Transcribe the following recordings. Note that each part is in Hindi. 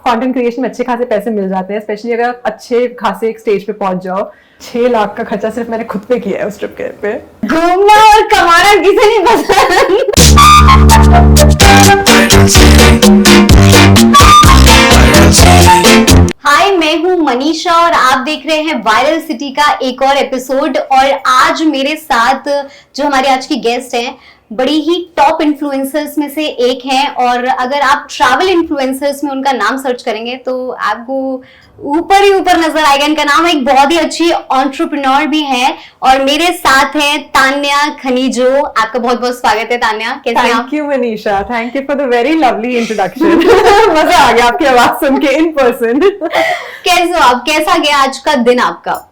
कंटेंट क्रिएशन में अच्छे खासे पैसे मिल जाते हैं, स्पेशली अगर आप अच्छे खासे एक स्टेज पे पहुंच जाओ। 6 लाख का खर्चा सिर्फ मैंने खुद पे किया है उस ट्रिप पे। घूमना और कमाना किसे नहीं पसंद। हाय, मैं हूँ मनीषा और आप देख रहे हैं वायरल सिटी का एक और एपिसोड। और आज मेरे साथ जो हमारे आज की गेस्ट हैं, बड़ी ही टॉप इन्फ्लुएंसर्स में से एक हैं। और अगर आप ट्रैवल इन्फ्लुएंसर्स में उनका नाम सर्च करेंगे तो आपको ऊपर ही ऊपर नजर आएगा। इनका नाम एक बहुत ही अच्छी एंटरप्रेन्योर भी है और मेरे साथ हैं तान्या खनीजो। आपका बहुत बहुत स्वागत है तान्या, कैसे हैं आप? Thank you Manisha, thank you for the very lovely introduction. मजा आ गया आपकी आवाज सुन के इन पर्सन। कैसे हो आप? कैसा गया आज का दिन आपका?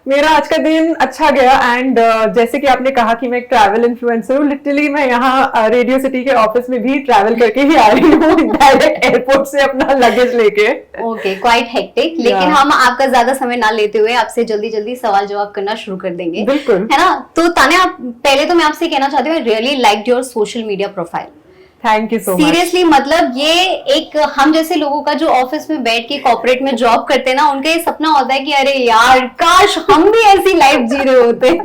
मेरा आज का दिन अच्छा गया एंड जैसे कि आपने कहा कि मैं एक ट्रैवल इन्फ्लुएंसर हूँ, लिटरली मैं यहाँ रेडियो सिटी के ऑफिस में भी ट्रैवल करके ही आ रही हूँ, डायरेक्ट एयरपोर्ट से अपना लगेज लेके। Okay, quite hectic. लेकिन हम आपका ज्यादा समय ना लेते हुए आपसे जल्दी जल्दी सवाल जवाब करना शुरू कर देंगे, बिल्कुल, है ना? तो तान्या, पहले तो मैं आपसे कहना चाहती हूँ, really liked your social media profile. Thank you so much. Seriously, मतलब ये एक हम जैसे लोगों का जो ऑफिस में बैठ के कॉर्पोरेट में जॉब करते हैं ना, उनका ये सपना होता है कि अरे यार काश हम भी ऐसी लाइफ जी रहे होते हैं।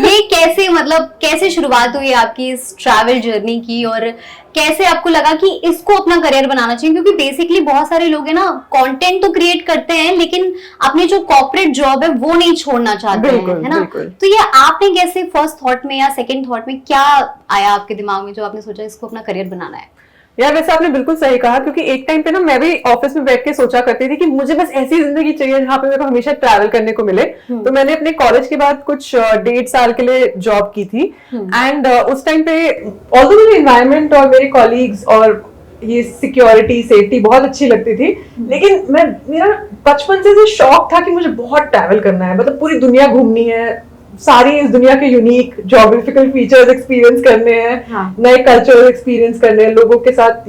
ये कैसे, मतलब कैसे शुरुआत हुई आपकी इस ट्रैवल जर्नी की और कैसे आपको लगा कि इसको अपना करियर बनाना चाहिए? क्योंकि बेसिकली बहुत सारे लोग हैं ना, कंटेंट तो क्रिएट करते हैं लेकिन अपनी जो कॉर्पोरेट जॉब है वो नहीं छोड़ना चाहते हैं, है ना? तो ये आपने कैसे, फर्स्ट थॉट में या सेकंड थॉट में क्या आया आपके दिमाग में जो आपने सोचा इसको अपना करियर बनाना है? यार वैसे आपने बिल्कुल सही कहा, क्योंकि एक टाइम पे ना मैं भी ऑफिस में बैठ के सोचा करती थी कि मुझे बस ऐसी जिंदगी चाहिए जहाँ पे मेरे को हमेशा ट्रैवल करने को मिले। तो मैंने अपने कॉलेज के बाद कुछ 1.5 साल के लिए जॉब की थी एंड उस टाइम पे ऑल्दो मेरे एनवायरनमेंट और मेरे कॉलीग्स और ये सिक्योरिटी सेफ्टी बहुत अच्छी लगती थी, लेकिन मेरा बचपन से शौक था कि मुझे बहुत ट्रैवल करना है, मतलब पूरी दुनिया घूमनी है, सारी इस दुनिया के यूनिक ज्योग्राफिकल फीचर्स एक्सपीरियंस करने हैं, हाँ। नए कल्चर एक्सपीरियंस करने हैं, लोगों के साथ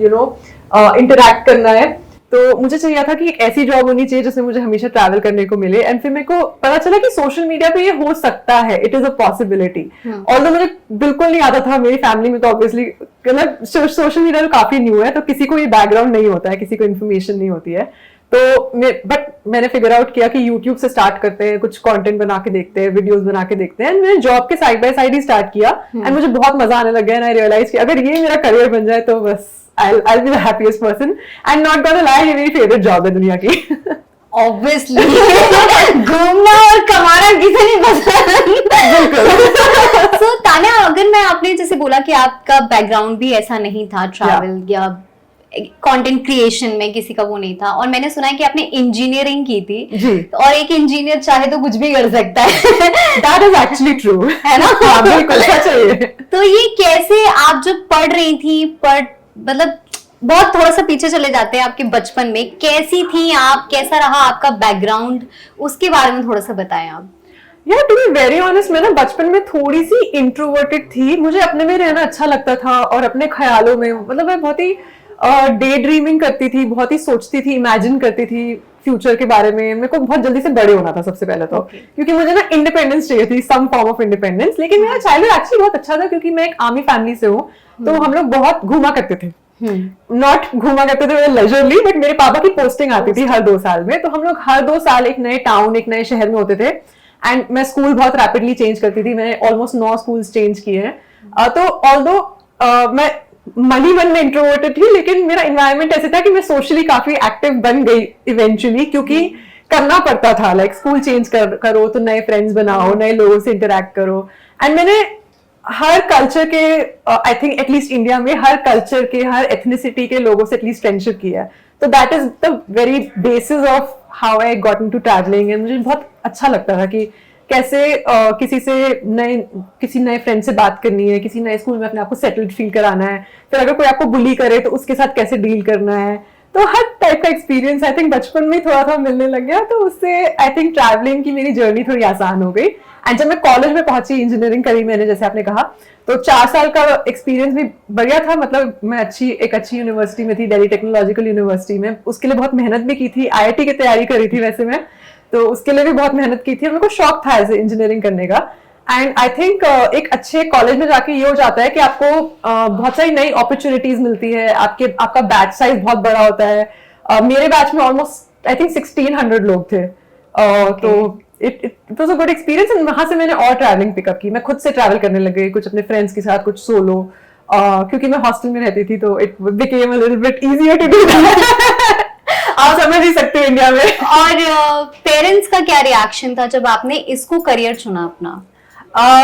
इंटरैक्ट करना है। तो मुझे चाहिए था कि एक ऐसी जॉब होनी चाहिए जिसमें मुझे हमेशा ट्रैवल करने को मिले। एंड फिर मेरे को पता चला कि सोशल मीडिया पे ये हो सकता है, it is a possibility. Although मुझे बिल्कुल नहीं आता था, मेरी फैमिली में तो ऑब्वियसली मतलब सोशल मीडिया तो काफी न्यू है, तो किसी को ये बैकग्राउंड नहीं होता है, किसी को इन्फॉर्मेशन नहीं होती है। तो बट मैंने फिगर आउट किया कि YouTube से स्टार्ट करते हैं, कुछ कंटेंट बना के देखते हैं, वीडियोस बना के देखते हैं। मैंने जॉब के side by side he start किया एंड मुझे बहुत मजा आने लग गया। एंड आई रियलाइज कि अगर ये मेरा करियर बन जाए तो बस I'll be the happiest person and not gonna lie, ये मेरी फेवरेट जॉब है दुनिया की। ऑब्वियसली घूमना और कमाना किसे नहीं पसंद। So, तान्या, अगर मैं, आपने जैसे बोला कि आपका बैकग्राउंड भी ऐसा नहीं था ट्रैवल या कंटेंट क्रिएशन में, किसी का वो नहीं था, और मैंने सुना है कि आपने इंजीनियरिंग की थी जी। और एक इंजीनियर चाहे तो कुछ भी कर सकता है। That is actually true, है ना? हाँ, बिल्कुल सच है ये। तो ये कैसे, आप जब पढ़ रही थी, मतलब बहुत थोड़ा सा पीछे चले जाते हैं आपके बचपन में, कैसी थी आप, कैसा रहा आपका बैकग्राउंड, उसके बारे में थोड़ा सा बताएं आप। यार टू बी वेरी ऑनेस्ट, मैं ना बचपन में थोड़ी सी इंट्रोवर्टेड थी। मुझे अपने में रहना अच्छा लगता था और अपने ख्यालों में, मतलब मैं बहुत ही डे ड्रीमिंग करती थी, बहुत ही सोचती थी, इमेजिन करती थी फ्यूचर के बारे में। मेरे को बहुत जल्दी से बड़े होना था सबसे पहले तो, क्योंकि मुझे ना इंडिपेंडेंस चाहिए थी, सम फॉर्म ऑफ इंडिपेंडेंस। लेकिन मेरा चाइल्डहुड एक्चुअली बहुत अच्छा था, क्योंकि मैं एक आर्मी फैमिली से हूँ, तो हम लोग बहुत घूमा करते थे। नॉट घूमा करते थे लेजरली, बट मेरे पापा की पोस्टिंग आती थी हर 2 साल में, तो हम लोग हर 2 साल एक नए टाउन, एक नए शहर में होते थे। एंड मैं स्कूल बहुत रैपिडली चेंज करती थी, मैंने ऑलमोस्ट 9 स्कूल्स चेंज किए हैं। तो ऑल्दो मैं मन में इंट्रोवर्टेड थी, लेकिन मेरा एनवायरनमेंट ऐसे था कि मैं सोशली काफी एक्टिव बन गई इवेंचुअली, क्योंकि करना पड़ता था। लाइक स्कूल चेंज करो तो नए फ्रेंड्स बनाओ, नए लोगों से इंटरेक्ट करो। एंड मैंने हर कल्चर के, आई थिंक एटलीस्ट इंडिया में हर कल्चर के, हर एथनिसिटी के लोगों से एटलीस्ट फ्रेंडशिप किया है। तो that is the very basis of how I got into travelling. And मुझे बहुत अच्छा लगता था कि कैसे किसी नए फ्रेंड से बात करनी है, किसी नए स्कूल में अपने आप को सेटल्ड फील कराना है, फिर अगर कोई आपको बुली करे तो उसके साथ कैसे डील करना है। तो हर टाइप का एक्सपीरियंस आई थिंक बचपन में थोड़ा थोड़ा मिलने लग गया, तो उससे आई थिंक ट्रैवलिंग की मेरी जर्नी थोड़ी आसान हो गई। एंड जब मैं कॉलेज में पहुंची, इंजीनियरिंग करी मैंने, जैसे आपने कहा, तो 4 साल का एक्सपीरियंस भी बढ़िया था। मतलब मैं एक अच्छी यूनिवर्सिटी में थी, दिल्ली टेक्नोलॉजिकल यूनिवर्सिटी में। उसके लिए बहुत मेहनत भी की थी, IIT की तैयारी करी थी वैसे मैं, तो उसके लिए भी बहुत मेहनत की थी और मेरे को शौक था ऐसे इंजीनियरिंग करने का। एंड आई थिंक एक अच्छे कॉलेज में जाके ये हो जाता है कि आपको बहुत सारी नई अपॉर्चुनिटीज मिलती है, आपका बैच साइज बहुत बड़ा होता है, मेरे बैच में ऑलमोस्ट आई थिंक 1600 लोग थे। तो it was a good experience. And वहां से मैंने और ट्रैवलिंग पिकअप की। मैं खुद से ट्रैवल करने लग गई, कुछ अपने फ्रेंड्स के साथ, कुछ सोलो, क्योंकि मैं हॉस्टल में रहती थी तो it became a little bit easier to do that. आप समझ ही सकते हो इंडिया में। और पेरेंट्स का क्या रिएक्शन था जब आपने इसको करियर चुना अपना?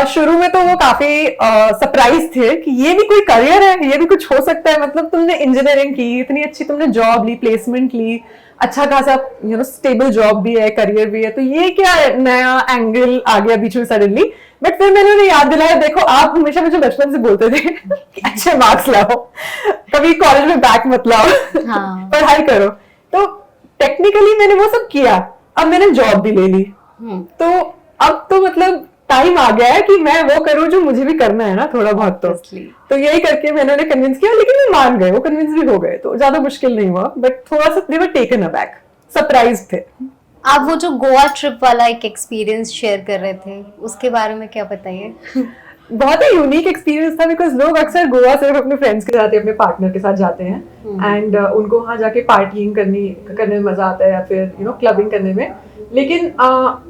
शुरू में तो वो काफी सरप्राइज थे कि ये भी कोई करियर है, ये भी कुछ हो सकता है। मतलब तुमने इंजीनियरिंग की, इतनी अच्छी तुमने जॉब ली, प्लेसमेंट ली, अच्छा खासा स्टेबल जॉब भी है, करियर भी है, तो ये क्या नया एंगल आ गया बीच में सडनली। बट फिर मैंने उन्हें याद दिलाया, देखो आप हमेशा मुझे बचपन से बोलते थे कि अच्छे मार्क्स लाओ, कभी कॉलेज में बैक मत लाओ, हाँ। पढ़ाई करो। तो टेक्निकली मैंने वो सब किया, अब मैंने जॉब भी ले ली। तो अब तो मतलब टाइम आ गया है कि मैं वो करूं जो मुझे भी करना है ना, थोड़ा बहुत। तो यही करके मैंने उन्हें कन्विंस किया, लेकिन वो मान गए, वो कन्विंस भी हो गए, तो ज्यादा मुश्किल नहीं हुआ। बट थोड़ा सा दे वर टेकन अबैक, सरप्राइज थे। आप वो जो गोवा ट्रिप वाला एक एक्सपीरियंस शेयर कर रहे थे, उसके बारे में क्या बताइए? बहुत ही यूनिक एक्सपीरियंस था, बिकॉज लोग अक्सर गोवा सिर्फ अपने फ्रेंड्स के साथ या अपने पार्टनर के साथ जाते हैं, एंड उनको वहां जाके पार्टिंग करने में मजा आता है, या फिर क्लबिंग करने में। लेकिन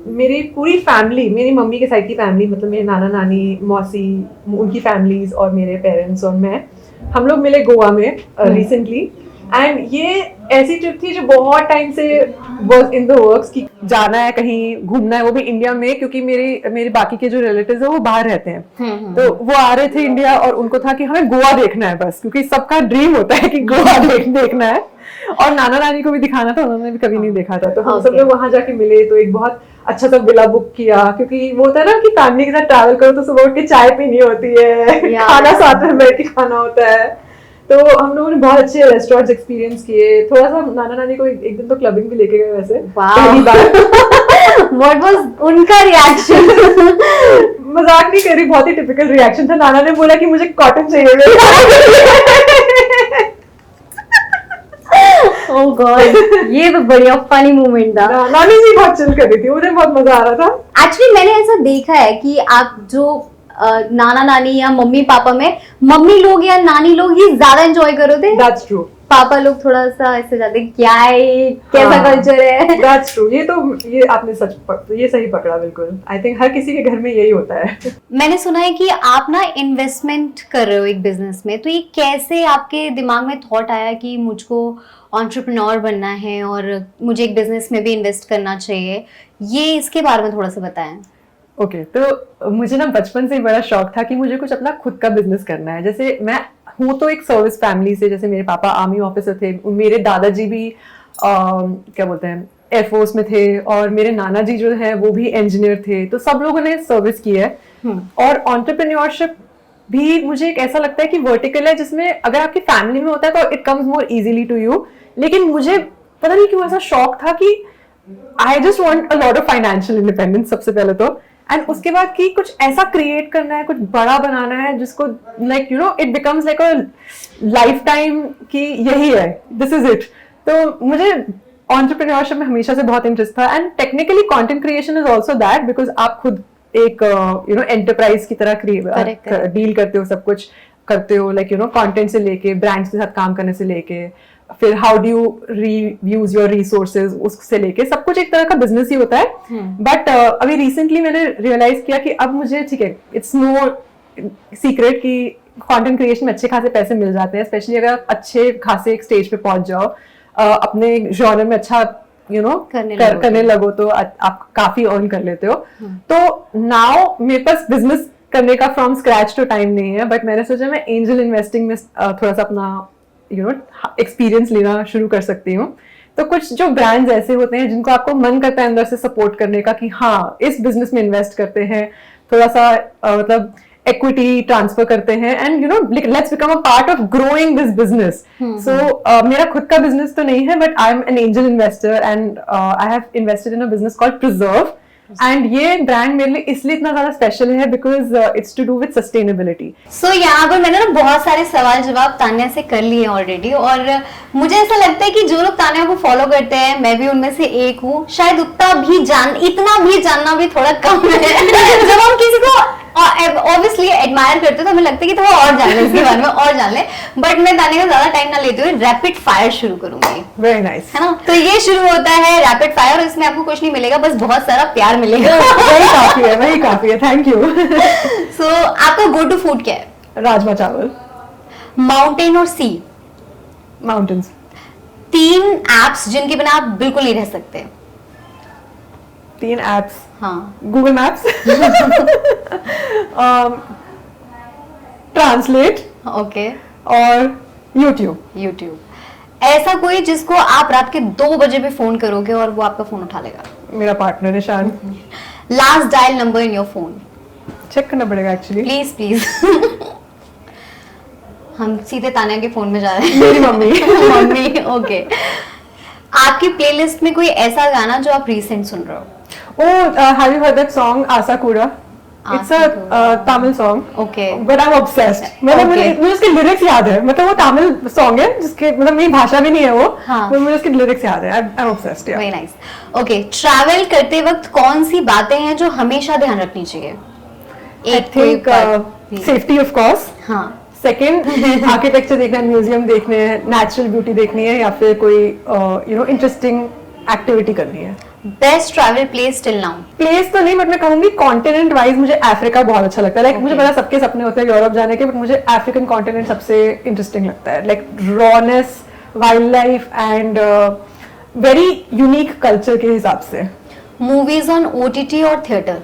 मेरी पूरी फैमिली, मेरी मम्मी के साइड की फैमिली, मतलब मेरे नाना नानी, मौसी, उनकी फैमिलीज और मेरे पेरेंट्स और मैं, हम लोग मिले गोवा में रिसेंटली। एंड ये ऐसी ट्रिप थी जो बहुत टाइम से वाज इन द वर्क्स कि जाना है, कहीं घूमना है, वो भी इंडिया में, क्योंकि मेरे बाकी के जो रिलेटिव्स है वो बाहर रहते हैं। तो वो आ रहे थे इंडिया, और उनको था कि हमें गोवा देखना है बस, क्योंकि सबका ड्रीम होता है कि गोवा देखना है। और नाना नानी को भी दिखाना था, उन्होंने भी कभी नहीं देखा था। तो हम सब लोग वहां जाके मिले, तो एक बहुत अच्छा सा विला बुक किया, क्योंकि वो होता है ना कि फैमिली के साथ ट्रैवल करो तो सुबह उठ के चाय पीनी होती है, खाना साथ में बैठ के खाना होता है। तो हम लोगों ने बहुत अच्छे रेस्टोरेंट्स एक्सपीरियंस किए। थोड़ा सा नाना नानी को एक दिन तो क्लबिंग भी लेके गए वैसे, पहली बार। What was उनका रिएक्शन? मजाक नहीं कर रही, बहुत ही टिपिकल रिएक्शन था। नाना ने बोला कि मुझे कॉटन चाहिए। Oh God, ये तो बढ़िया फनी मोमेंट था। नानी जी बहुत चिल कर रही थी, उन्हें बहुत मजा आ रहा था। एक्चुअली मैंने ऐसा देखा है कि आप जो नाना नानी या मम्मी पापा में, मम्मी लोग या नानी लोग ही ज्यादा एंजॉय करो थे। That's true. पापा लोग थोड़ा सा ऐसे जाते, क्या है, कैसा कल्चर है। That's true. ये आपने ये सही पकड़ा बिल्कुल। आई थिंक हर किसी के घर में यही होता है। मैंने सुना है कि आप ना इन्वेस्टमेंट कर रहे हो एक बिजनेस में, तो ये कैसे आपके दिमाग में थॉट आया कि मुझको एंटरप्रेन्योर बनना है और मुझे एक बिजनेस में भी इन्वेस्ट करना चाहिए? ये इसके बारे में थोड़ा सा बताएं। ओके, तो मुझे ना बचपन से ही बड़ा शौक था कि मुझे कुछ अपना खुद का बिजनेस करना है। जैसे मैं हूँ तो एक सर्विस फैमिली से, जैसे मेरे पापा आर्मी ऑफिसर थे, मेरे दादाजी भी क्या बोलते हैं एयरफोर्स में थे, और मेरे नाना जी जो है वो भी इंजीनियर थे। तो सब लोगों ने सर्विस की है। और एंटरप्रेन्योरशिप भी मुझे एक ऐसा लगता है कि वर्टिकल है, जिसमें अगर आपकी फैमिली में होता है तो it comes more easily to you. लेकिन मुझे पता नहीं क्यों ऐसा शौक था कि I just want a lot of financial independence सबसे पहले तो, एंड उसके बाद कि कुछ ऐसा क्रिएट करना है, कुछ बड़ा बनाना है, जिसको like it becomes like a life time कि यही है, दिस इज इट। तो मुझे एंटरप्रेन्योरशिप में हमेशा से बहुत इंटरेस्ट था। And technically content creation is also that, because आप खुद एक एंटरप्राइज की तरह डील करते हो, सब कुछ करते हो, लाइक कंटेंट से लेके ब्रांड्स के साथ काम करने से लेके, फिर how do you reuse your resources, उससे लेके सब कुछ एक तरह का बिजनेस ही होता है। बट अभी रिसेंटली मैंने रियलाइज किया कि अब मुझे, ठीक है, इट्स नो सीक्रेट कि कंटेंट क्रिएशन में अच्छे खासे पैसे मिल जाते हैं, स्पेशली अगर आप अच्छे खासे एक स्टेज पे पहुंच जाओ, अपने जॉनर में अच्छा करने लगो तो आप काफी अर्न कर लेते हो। तो नाउ मेरे पास बिजनेस करने का फ्रॉम स्क्रैच तो टाइम नहीं है, बट मैंने सोचा मैं एंजल इन्वेस्टिंग में थोड़ा सा अपना एक्सपीरियंस लेना शुरू कर सकती हूँ। तो कुछ जो ब्रांड्स ऐसे होते हैं जिनको आपको मन करता है अंदर से सपोर्ट करने का कि हाँ इस बिजनेस में इन्वेस्ट करते हैं, थोड़ा सा मतलब इक्विटी ट्रांसफर करते हैं, and let's become a part of growing this business. So मेरा खुद का बिजनेस तो नहीं है, but I am an angel investor, and I have invested in a business called Preserve. And ये ब्रांड मेरे लिए इसलिए इतना ज्यादा स्पेशल है because it's to do with sustainability. So यहाँ पर मैंने ना बहुत सारे सवाल जवाब तान्या से कर लिए ऑलरेडी, और मुझे ऐसा लगता है कि जो लोग तान्या को फॉलो करते हैं, मैं भी उनमें से एक हूँ, शायद इतना भी जानना भी थोड़ा कम है। जब हम किसी को ऑब्वियसली एडमायर करते हो तो हमें लगता है कि थोड़ा और जान ले इसके बारे में और जान ले, बट मैं तानिया का ज्यादा टाइम ना लेते हुए रैपिड फायर शुरू करूंगी, वेरी नाइस। है ना। तो ये शुरू होता है रैपिड फायर, और इसमें आपको कुछ नहीं मिलेगा, बस बहुत सारा प्यार मिलेगा। वही काफी है, वही काफी है, थैंक यू। सो आपका गो टू फूड क्या है? राजमा चावल। माउंटेन और सी? माउंटेन्स। 3 एप्स जिनके बिना आप बिल्कुल नहीं रह सकते। 3 एप्स। हाँ। Google maps, translate okay. और यूट्यूब। यूट्यूब। ऐसा कोई जिसको आप रात के 2 बजे भी फोन करोगे और वो आपका फोन उठा लेगा? मेरा partner Ishaan. Last dial number in your phone? Check करना पड़ेगा एक्चुअली। Please please. हम सीधे तानिया के फोन में जा रहे हैं। मेरी मम्मी। Mummy, okay. आपकी प्लेलिस्ट में कोई ऐसा गाना जो आप रिसेंट सुन रहे हो? Oh, have you heard that song Asa Kura? It's a Tamil song. Okay. But I'm obsessed. मतलब Okay. मुझे उसके लिरिक्स याद है, मतलब वो तमिल सॉन्ग है जिसके मतलब मेरी भाषा भी नहीं है वो, हाँ. but मुझे उसके लिरिक्स याद है। I'm obsessed. Yeah. Very nice. Okay, travel करते वक्त कौन सी बातें हैं जो हमेशा ध्यान रखनी चाहिए? I think safety of course. हाँ। सेकेंड आर्किटेक्चर देखना है, म्यूजियम देखने हैं, नेचुरल ब्यूटी देखनी है, या फिर कोई इंटरेस्टिंग एक्टिविटी करनी है। Best travel place till now? Place तो नहीं, बट मैं कहूंगी कॉन्टिनेंट वाइज मुझे अफ्रीका बहुत अच्छा लगता है। लाइक मुझे पता सबके सपने होते हैं यूरोप जाने के, बट मुझे अफ्रीकन कॉन्टिनेंट सबसे इंटरेस्टिंग लगता है। Like rawness, wild life and very unique culture के हिसाब से। मूवीज ऑन ओटीटी और theatre?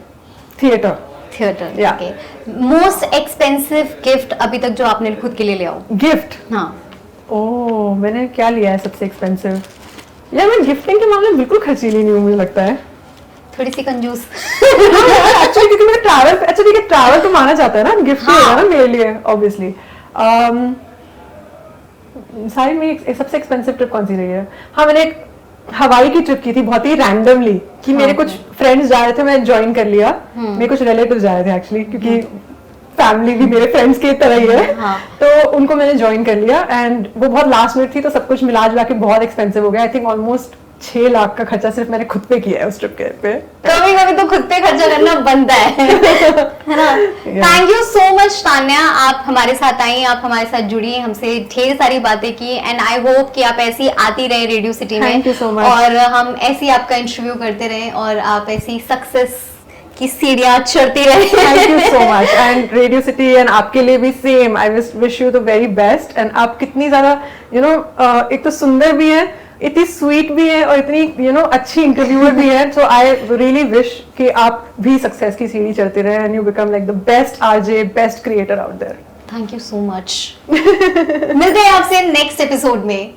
Theatre. Theatre, Yeah. Okay. Most expensive gift अभी तक जो आपने खुद के लिए लिया हो? गिफ्ट? हाँ। ओह, मैंने क्या लिया है सबसे एक्सपेंसिव? यार मैं गिफ्टिंग के मामले में बिल्कुल खर्चीली नहीं हूँ, मुझे लगता है। थोड़ी सी कंजूस। एक्चुअली क्योंकि मैं ट्रैवल, अच्छा ठीक है ट्रैवल तो माना जाता है ना, गिफ्ट ही हाँ. होगा ना मेरे लिए ऑब्वियसली। सारी मेरी सबसे एक्सपेंसिव ट्रिप कौन सी रही है? हाँ, मैंने एक हवाई की ट्रिप की थी बहुत ही रैंडमली, कि मेरे कुछ फ्रेंड्स जा रहे थे, मैं ज्वाइन कर लिया। मेरे कुछ रिलेटिव्स जा रहे थे एक्चुअली, क्योंकि फैमिली भी मेरे फ्रेंड्स की तरह ही है। हाँ. तो उनको मैंने ज्वाइन कर लिया, एंड वो बहुत लास्ट मिनट थी, तो सब कुछ मिला जुला के बहुत एक्सपेंसिव हो गया। आई थिंक ऑलमोस्ट 6 लाख का खर्चा सिर्फ मैंने खुद पे किया है उस ट्रिप के पे। कभी कभी तो खुद पे खर्चा करना बनता है ना। Thank you so much Tanya, आप हमारे साथ आई, आप हमारे साथ जुड़ी, हमसे ढेर सारी बातें की, एंड आई होप कि आप ऐसी आती रहे रेडियो सिटी में। Thank you so much. और हम ऐसी आपका इंटरव्यू करते रहे, और आप ऐसी सक्सेस की सीढ़ियां चढ़ती रहे। Thank you so much, and radio city and आपके लिए भी same. I wish you the very best. And आप कितनी ज्यादा एक तो सुंदर भी है, इतनी स्वीट भी है, और इतनी अच्छी इंटरव्यूअर भी है। सो आई रियली विश कि आप भी सक्सेस की सीढ़ी चढ़ते रहे, and you become like the best RJ, best creator out there. Thank you so much. मिलते हैं आपसे नेक्स्ट एपिसोड में।